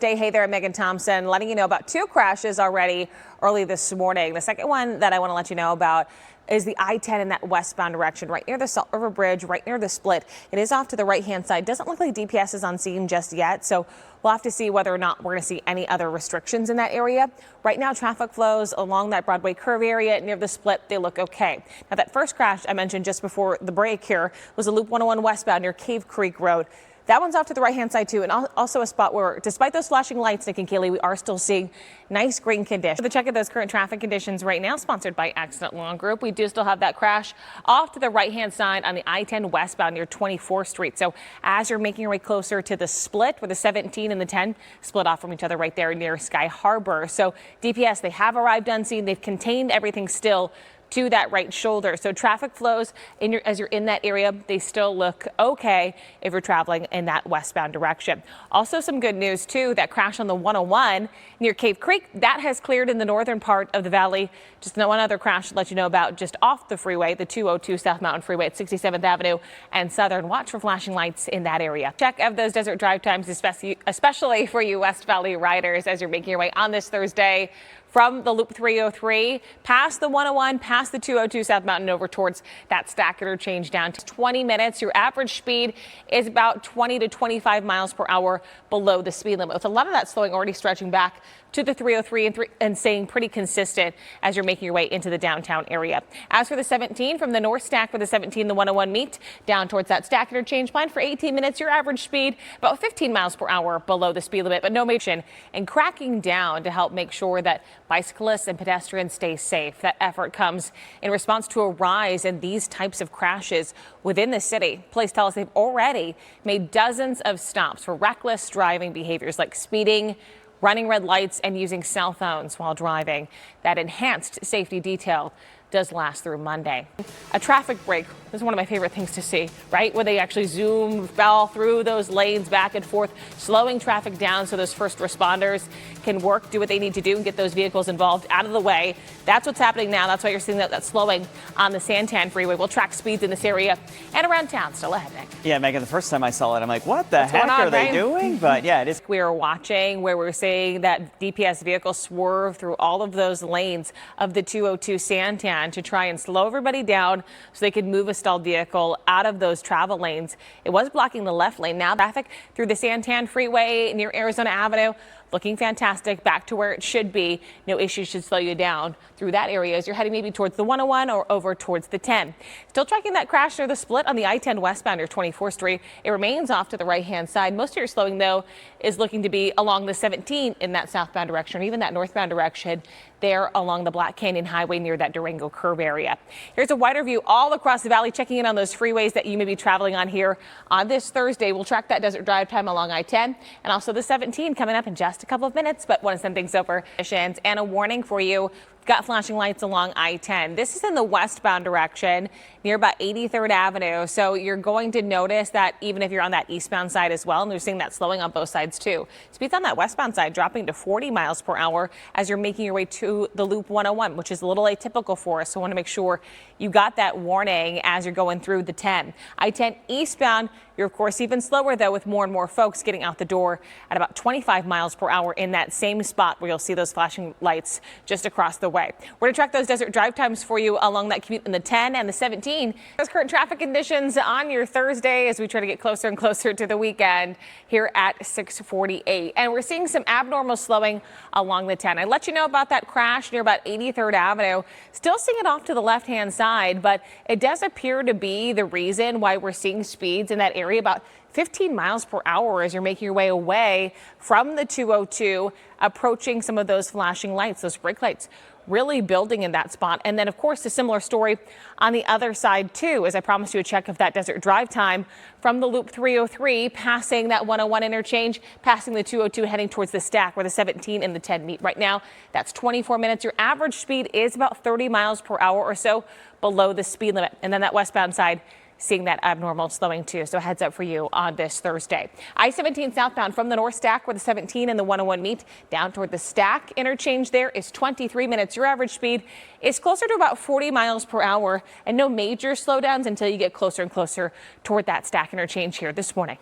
Hey there, Megan Thompson, letting you know about two crashes already early this morning. The second one that I want to let you know about is the I-10 in that westbound direction, right near the Salt River Bridge, right near the split. It is off to the right-hand side. Doesn't look like DPS is on scene just yet, so we'll have to see whether or not we're going to see any other restrictions in that area. Right now, traffic flows along that Broadway curve area near the split. They look okay. Now, that first crash I mentioned just before the break here was a Loop 101 westbound near Cave Creek Road. That one's off to the right-hand side, too, and also a spot where, despite those flashing lights, Nick and Kaylee, we are still seeing nice green conditions. The check of those current traffic conditions right now, sponsored by Accident Law Group. We do still have that crash off to the right-hand side on the I-10 westbound near 24th Street. So as you're making your way closer to the split, where the 17 and the 10 split off from each other right there near Sky Harbor. So DPS, they have arrived on scene. They've contained everything still to that right shoulder. So traffic flows as you're in that area, they still look okay if you're traveling in that westbound direction. Also some good news too, that crash on the 101 near Cave Creek, that has cleared in the northern part of the valley. Just one other crash to let you know about just off the freeway, the 202 South Mountain Freeway at 67th Avenue and Southern. Watch for flashing lights in that area. Check of those desert drive times, especially for you West Valley riders as you're making your way on this Thursday from the Loop 303 past the 101, past the 202 South Mountain over towards that Stack interchange down to 20 minutes. Your average speed is about 20 to 25 miles per hour below the speed limit, with a lot of that slowing already stretching back to the 303 and staying pretty consistent as you're making your way into the downtown area. As for the 17 from the North Stack, where the 17 and the 101 meet down towards that Stack interchange, planned for 18 minutes. Your average speed about 15 miles per hour below the speed limit, but no major. And cracking down to help make sure that bicyclists and pedestrians stay safe. That effort comes in response to a rise in these types of crashes within the city. Police tell us they've already made dozens of stops for reckless driving behaviors like speeding, running red lights, and using cell phones while driving. That enhanced safety detail does last through Monday. A traffic break is one of my favorite things to see, right? Where they actually zoom all through those lanes back and forth, slowing traffic down so those first responders can work, do what they need to do, and get those vehicles involved out of the way. That's what's happening now. That's why you're seeing that slowing on the Santan freeway. We'll track speeds in this area and around town. Still ahead, Nick. Yeah, Megan, the first time I saw it, I'm like, what the heck are they doing? But yeah, it is. We are watching where we're seeing that DPS vehicle swerve through all of those lanes of the 202 Santan to try and slow everybody down so they could move a stalled vehicle out of those travel lanes. It was blocking the left lane. Now traffic through the Santan freeway near Arizona Avenue looking fantastic, back to where it should be. No issues should slow you down through that area as you're heading maybe towards the 101 or over towards the 10. Still tracking that crash near the split on the I-10 westbound near 24th Street. It remains off to the right-hand side. Most of your slowing, though, is looking to be along the 17 in that southbound direction, or even that northbound direction there along the Black Canyon Highway near that Durango curve area. Here's a wider view all across the valley, checking in on those freeways that you may be traveling on here on this Thursday. We'll track that desert drive time along I-10 and also the 17 coming up in just a couple of minutes, but want to send things over. And a warning for you. Got flashing lights along I-10. This is in the westbound direction near about 83rd Avenue. So you're going to notice that even if you're on that eastbound side as well, and you're seeing that slowing on both sides too. Speeds on that westbound side dropping to 40 miles per hour as you're making your way to the Loop 101, which is a little atypical for us. So I want to make sure you got that warning as you're going through the 10. I-10 eastbound, you're of course even slower though, with more and more folks getting out the door at about 25 miles per hour in that same spot where you'll see those flashing lights just across the way. We're going to track those desert drive times for you along that commute in the 10 and the 17. Those current traffic conditions on your Thursday as we try to get closer and closer to the weekend here at 6:48. And we're seeing some abnormal slowing along the 10. I let you know about that crash near about 83rd Avenue. Still seeing it off to the left-hand side, but it does appear to be the reason why we're seeing speeds in that area about 15 miles per hour as you're making your way away from the 202, approaching some of those flashing lights, those brake lights really building in that spot. And then, of course, a similar story on the other side, too, as I promised you a check of that desert drive time from the Loop 303, passing that 101 interchange, passing the 202, heading towards the Stack where the 17 and the 10 meet. Right now, that's 24 minutes. Your average speed is about 30 miles per hour or so below the speed limit. And then that westbound side, seeing that abnormal slowing too. So heads up for you on this Thursday. I-17 southbound from the North Stack where the 17 and the 101 meet down toward the Stack interchange there is 23 minutes. Your average speed is closer to about 40 miles per hour and no major slowdowns until you get closer and closer toward that Stack interchange here this morning.